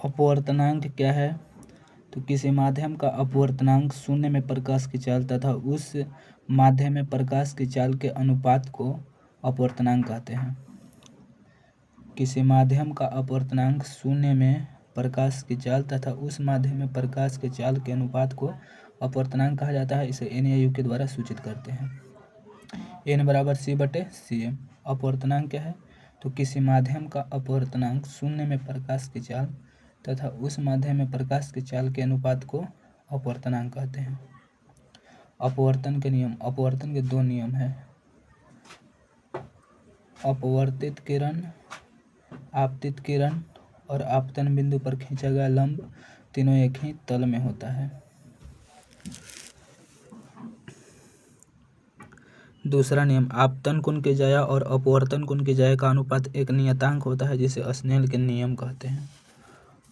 अपवर्तनांक क्या है? तो किसी माध्यम का अपवर्तनांक शून्य में प्रकाश की चाल तथा उस माध्यम में प्रकाश की चाल के अनुपात को अपवर्तनांक कहते हैं। किसी माध्यम का अपवर्तनांक शून्य में प्रकाश की चाल तथा उस माध्यम में प्रकाश की चाल के अनुपात को अपवर्तनांक कहा जाता है। इसे एन या यू के द्वारा सूचित करते हैं। एन बराबर C/cm। अपवर्तनांक क्या है? तो किसी माध्यम का अपवर्तनांक शून्य में प्रकाश की चाल तथा उस माध्यम में प्रकाश की चाल के अनुपात को अपवर्तनांक कहते हैं। अपवर्तन के नियम। अपवर्तन के दो नियम हैं, अपवर्तित किरण, आपतित किरण और आपतन बिंदु पर खींचा गया लंब तीनों एक ही तल में होता है। दूसरा नियम, आपतन कोण की ज्या और अपवर्तन कोण की ज्या का अनुपात एक नियतांक होता है जिसे स्नेल के नियम कहते हैं।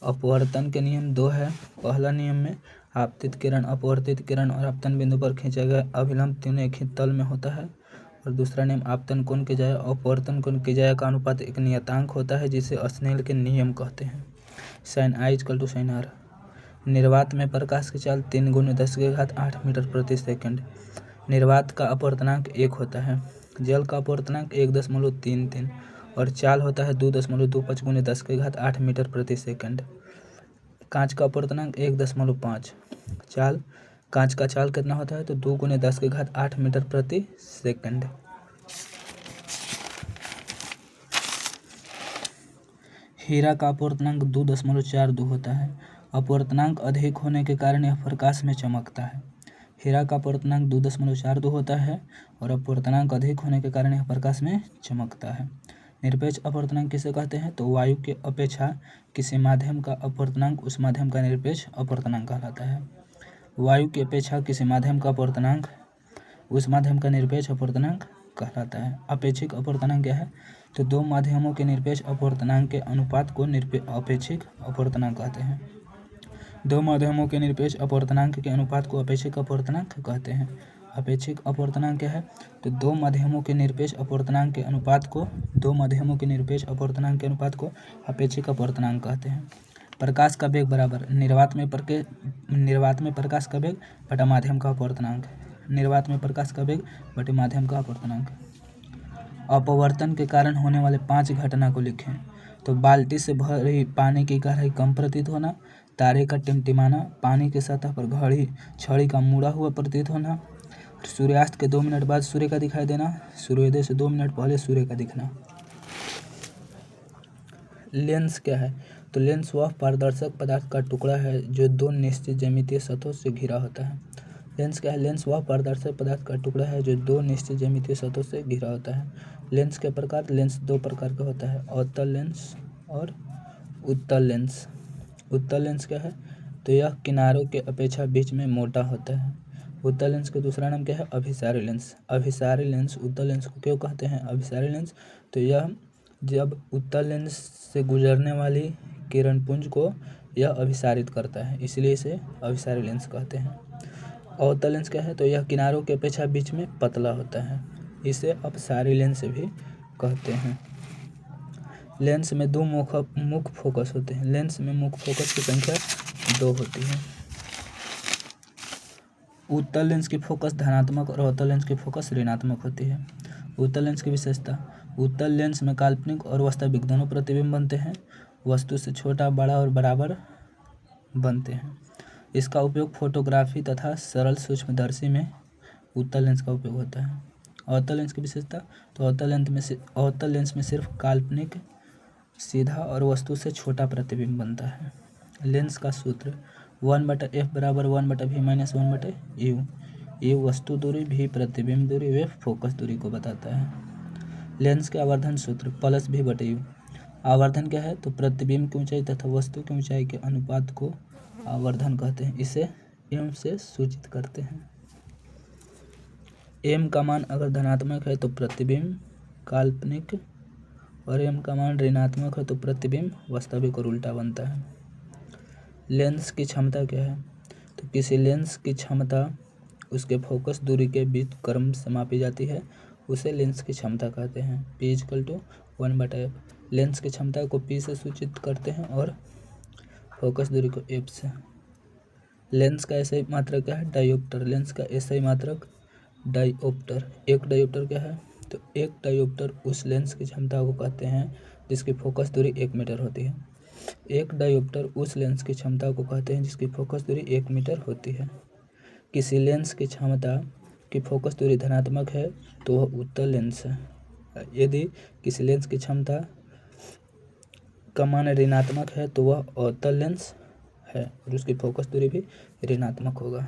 अपवर्तन के नियम दो है। पहला नियम में आपतित किरण, अपवर्तित किरण और आपतन बिंदु पर खींचा गया अभिलंब तीनों एक ही तल में होता है। और दूसरा नियम, आपतन कोण की ज्या अपवर्तन कोण की ज्या का अनुपात एक नियतांक होता है जिसे स्नेल के नियम कहते हैं। sin I = sin R। निर्वात में प्रकाश की चाल 3 × 10⁸ मीटर प्रति सेकंड। निर्वात का अपवर्तनांक 1 होता है। जल का अपवर्तनांक 1.33 और चाल होता है 2.25 × 10⁸ मीटर प्रति सेकंड। कांच का अपवर्तनांक 1.5। कांच का चाल कितना होता है? तो 2 × 10⁸ मीटर प्रति सेकंड। हीरा का अपवर्तनांक 2.42 होता है। अपवर्तनांक अधिक होने के कारण यह प्रकाश में चमकता है। हीरा का अपवर्तनांक 2.42 होता है और अपवर्तनांक अधिक होने के कारण यह प्रकाश में चमकता है। निरपेक्ष अपवर्तनांक किसे कहते हैं? तो वायु के अपेक्षा किसी माध्यम का अपवर्तनांक उस माध्यम का निरपेक्ष अपवर्तनांक कहलाता है। वायु की अपेक्षा किसी माध्यम का अपवर्तनांक उस माध्यम का निरपेक्ष अपवर्तनांक कहलाता है। अपेक्षिक अपवर्तनांक क्या है? तो दो माध्यमों के निरपेक्ष अपवर्तनांक के अनुपात को अपेक्षिक अपवर्तनांक कहते हैं। दो माध्यमों के निरपेक्ष अपवर्तनांक के अनुपात को अपेक्षिक अपवर्तनांक कहते हैं। अपेक्षिक अपवर्तनांक क्या है? तो दो माध्यमों के निरपेक्ष अपवर्तनांक के अनुपात को अपेक्षिक अपवर्तनांक कहते हैं। प्रकाश का वेग बराबर निर्वात में प्रकाश का वेग बटा माध्यम का अपवर्तनांक। निर्वात में प्रकाश का वेग बटे माध्यम का अपवर्तनांक। अपवर्तन के कारण होने वाले 5 घटना को लिखें। तो बाल्टी से भरी पानी की गहराई कम प्रतीत होना, तारे का टिमटिमाना, पानी की सतह पर छड़ी का मुड़ा हुआ प्रतीत होना, सूर्यास्त के 2 मिनट बाद सूर्य का दिखाई देना, सूर्योदय से 2 मिनट पहले सूर्य का दिखना। लेंस क्या है? तो लेंस वह पारदर्शक पदार्थ का टुकड़ा है जो दो निश्चित ज्यामितीय सतहों से घिरा होता है। लेंस क्या है? लेंस वह पारदर्शक पदार्थ का टुकड़ा है जो दो निश्चित ज्यामितीय सतहों से घिरा होता है। लेंस के प्रकार। लेंस दो प्रकार का होता है, अवतल लेंस और उत्तल लेंस। उत्तल लेंस क्या है? तो यह किनारों के अपेक्षा बीच में मोटा होता है। उत्तल लेंस का दूसरा नाम क्या है? अभिसारी लेंस। अभिसारी लेंस उत्तल लेंस को क्यों कहते हैं अभिसारी लेंस? तो यह जब उत्तल लेंस से गुजरने वाली किरणपुंज को यह अभिसारित करता है, इसलिए इसे अभिसारी लेंस कहते हैं। अवतल लेंस क्या है? तो यह किनारों की अपेक्षा बीच में पतला होता है, इसे अपसारी लेंस भी कहते हैं। लेंस में दो मुख्य फोकस होते हैं। लेंस में मुख्य फोकस की संख्या 2 होती है। उत्तल लेंस की फोकस धनात्मक और अवतल लेंस की फोकस ऋणात्मक होती है। उत्तल लेंस की विशेषता। उत्तल लेंस में काल्पनिक और वास्तविक दोनों प्रतिबिंब बनते हैं। वस्तु से छोटा, बड़ा और बराबर बनते हैं। इसका उपयोग फोटोग्राफी तथा सरल सूक्ष्मदर्शी में उत्तल लेंस का उपयोग होता है। अवतल लेंस की विशेषता। तो अवतल लेंस में सिर्फ काल्पनिक, सीधा और वस्तु से छोटा प्रतिबिंब बनता है। लेंस का सूत्र 1/f = 1/v - 1/u। ये वस्तु दूरी, भी प्रतिबिंब दूरी, वे फोकस दूरी को बताता है। लेंस के आवर्धन सूत्र +v/u। आवर्धन क्या है? तो प्रतिबिंब की ऊंचाई तथा वस्तु की ऊंचाई के अनुपात को आवर्धन कहते हैं। इसे m से सूचित करते हैं। m का मान अगर धनात्मक है तो प्रतिबिंब काल्पनिक और m का मान ऋणात्मक है तो प्रतिबिंब वास्तविक और उल्टा बनता है। लेंस की क्षमता क्या है? तो किसी लेंस की क्षमता उसके फोकस दूरी के बीच क्रम से मापी जाती है, उसे लेंस की क्षमता कहते हैं। P = 1/f। लेंस की क्षमता को P से सूचित करते हैं और फोकस दूरी को एफ से। लेंस का एसआई मात्रक क्या है? डायोप्टर। लेंस का एसआई मात्रक डायोप्टर। एक डायोप्टर क्या है? तो एक डायोप्टर उस लेंस की क्षमता को कहते हैं जिसकी फोकस दूरी 1 मीटर होती है। एक डायोप्टर उस लेंस की क्षमता को कहते हैं जिसकी फोकस दूरी 1 मीटर होती है। किसी लेंस की क्षमता की फोकस दूरी धनात्मक है तो वह उत्तल लेंस है। यदि किसी लेंस की क्षमता का मान ऋणात्मक है तो वह अवतल लेंस है और उसकी फोकस दूरी भी ऋणात्मक होगा।